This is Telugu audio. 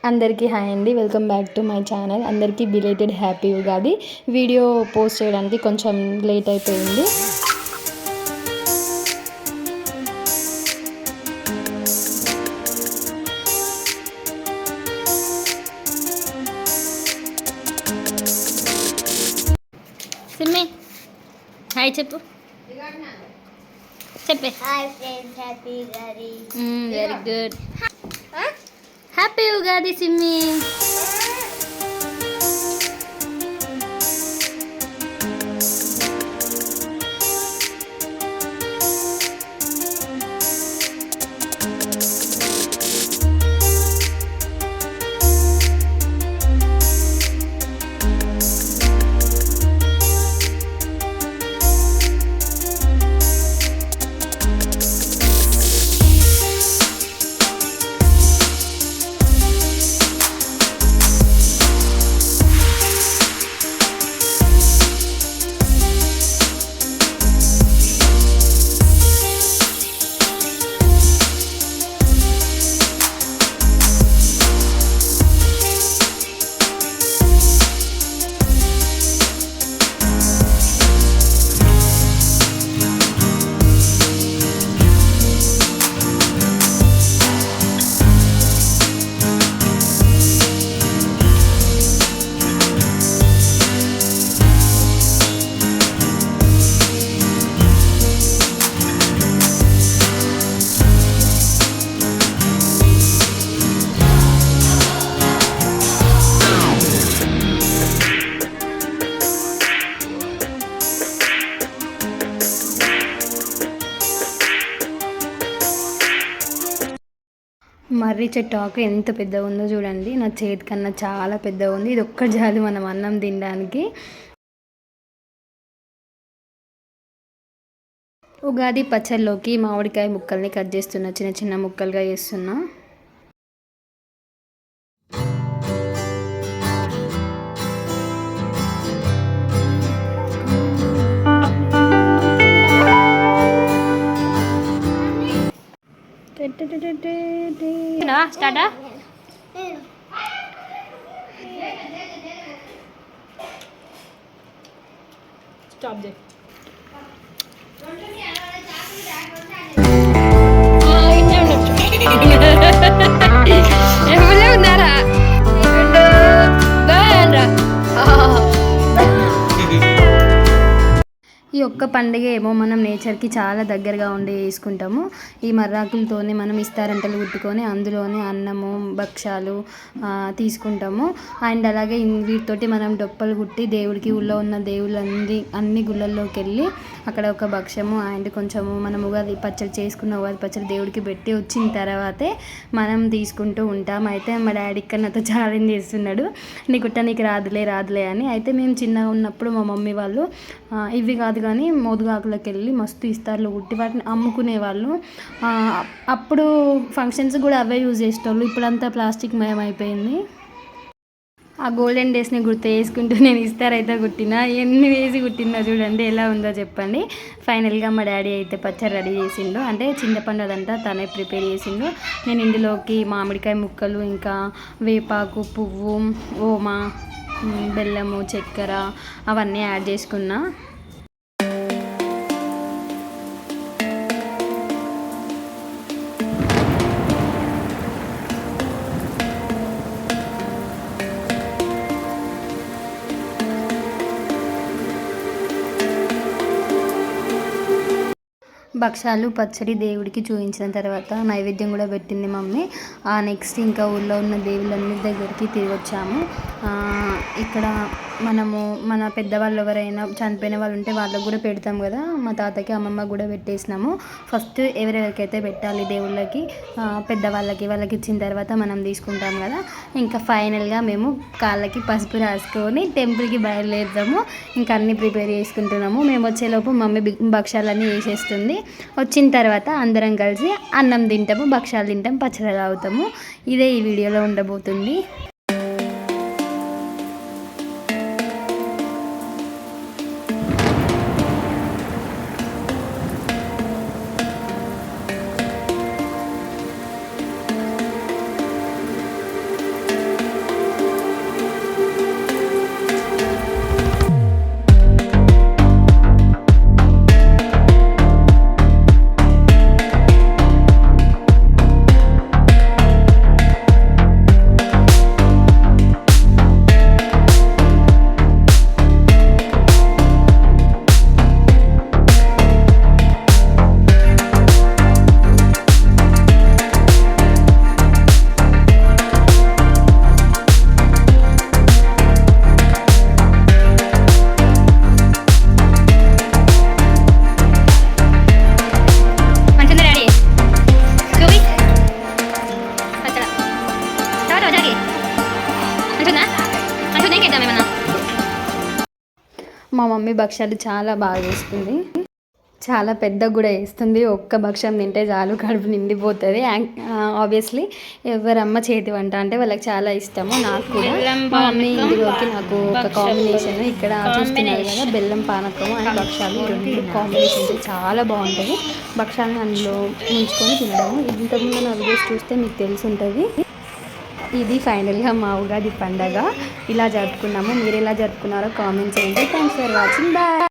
అందరికీ హాయ్ అండి, welcome back to my channel. అందరికీ belated happy Ugadi. Video post చేయడానికి కొంచెం లేట్ అయిపోయింది. సిమ్మి హాయ్ చెప్పు. చెప్పే. Hi friends, happy Ugadi. Very good. Happy Ugadi Simmi. మర్రి చెట్టు ఆకు ఎంత పెద్దగా ఉందో చూడండి. నా చేతి కన్నా చాలా పెద్దగా ఉంది. ఇది ఒక్క జాలి మనం అన్నం తినడానికి. ఉగాది పచ్చళ్ళలోకి మామిడికాయ ముక్కల్ని కట్ చేస్తున్నా, చిన్న చిన్న ముక్కలుగా చేస్తున్నా. స్టార్టా. స్టాప్ చేయి. ఎవరే ఉన్నారా? ఈ ఒక్క పండుగ ఏమో మనం నేచర్కి చాలా దగ్గరగా ఉండి చేసుకుంటాము. ఈ మర్రాకులతోనే మనం ఇస్తారంటలు కుట్టుకొని అందులోనే అన్నము, భక్షాలు తీసుకుంటాము. అండ్ అలాగే వీటితోటి మనం డొప్పలు కుట్టి దేవుడికి ఊళ్ళో ఉన్న అన్ని గుళ్ళల్లోకి వెళ్ళి అక్కడ ఒక భక్షము అండ్ కొంచెము మనం ఉగాది పచ్చడి చేసుకున్న ఉగాది పచ్చడి దేవుడికి పెట్టి వచ్చిన తర్వాతే మనం తీసుకుంటూ ఉంటాం. అయితే మా డాడీ ఇక్కడ నాతో ఛాలెంజ్ చేస్తున్నాడు, నీకు రాదులే అని. అయితే మేము చిన్నగా ఉన్నప్పుడు మా మమ్మీ వాళ్ళు ఇవి కాదు కానీ మోదుగాకులకు వెళ్ళి మస్తు ఇస్తార్లు కుట్టి వాటిని అమ్ముకునేవాళ్ళు. అప్పుడు ఫంక్షన్స్ కూడా అవే యూజ్ చేసేటోళ్ళు. ఇప్పుడంతా ప్లాస్టిక్ మయం అయిపోయింది. ఆ గోల్డెన్ డేస్ని గుర్తు చేసుకుంటూ నేను ఇస్తారైతే కుట్టినా, ఎన్ని వేసి కుట్టినా చూడండి ఎలా ఉందో చెప్పండి. ఫైనల్గా మా డాడీ అయితే పచ్చడి రెడీ చేసిండు. అంటే చింతపండు అదంతా తనే ప్రిపేర్ చేసిండు. నేను ఇందులోకి మామిడికాయ ముక్కలు, ఇంకా వేపాకు పువ్వు, ఓమా, బెల్లము, చక్కెర అవన్నీ యాడ్ చేసుకున్నా. భక్షాలు పచ్చడి దేవుడికి చూపించిన తర్వాత నైవేద్యం కూడా పెట్టింది మమ్మీ. నెక్స్ట్ ఇంకా ఊళ్ళో ఉన్న దేవుళ్ళన్ని దగ్గరికి తిరిగి వచ్చాము. ఇక్కడ మనము మన పెద్దవాళ్ళు ఎవరైనా చనిపోయిన వాళ్ళు ఉంటే వాళ్ళకు కూడా పెడతాం కదా. మా తాతకి అమ్మమ్మ కూడా పెట్టేసినాము. ఫస్ట్ ఎవరెవరికైతే పెట్టాలి దేవుళ్ళకి, పెద్దవాళ్ళకి, వాళ్ళకి ఇచ్చిన తర్వాత మనం తీసుకుంటాం కదా. ఇంకా ఫైనల్గా మేము కాళ్ళకి పసుపు రాసుకొని టెంపుల్కి బయలుదేరుతాము. ఇంకా అన్నీ ప్రిపేర్ చేసుకుంటున్నాము. మేము వచ్చేలోపు మమ్మీ భక్షాలన్నీ వేసేస్తుంది. వచ్చిన తర్వాత అందరం కలిసి అన్నం తింటాము, భక్షాలు తింటాం, పచ్చడి తాగుతాము. ఇదే ఈ వీడియోలో ఉండబోతుంది. కేకేద్దాం ఏమన్నా. మా మమ్మీ భక్ష్యాలు చాలా బాగా చేస్తుంది, చాలా పెద్దగా కూడా వేస్తుంది. ఒక్క భక్ష్యం తింటే చాలు, కడుపు నిండిపోతుంది. ఆబ్వియస్లీ ఎవరమ్మ చేతి వంట అంటే వాళ్ళకి చాలా ఇష్టము, నాకు కూడా. మా మమ్మీ ఇందులోకి నాకు ఒక కాంబినేషన్ ఇక్కడ చూస్తున్నారు కదా, బెల్లం పానకం అండ్ భక్ష్యాలు, రెండు కాంబినేషన్స్ చాలా బాగుంటుంది. భక్ష్యాలను అందులో ముంచుకొని తినడము. ఇంతకుముందు నా వీడియోస్ చూస్తే మీకు తెలిసి ఉంటుంది. ఇది ఫైనల్గా మా ఉగాది పండగ ఇలా జరుపుకున్నాము. మీరు ఎలా జరుపుకున్నారో కామెంట్ చేయండి. Thanks for watching. బాయ్.